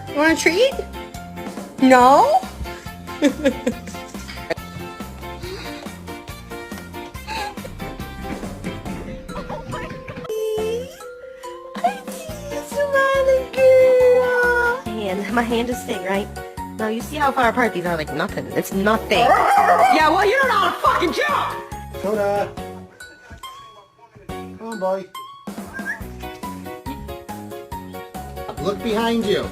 You want a treat? No? My hand is thick, right? Now you see how far apart these are, like nothing. It's nothing. Yeah, well, you don't know how to fucking jump! Soda! Come on, boy. Look behind you.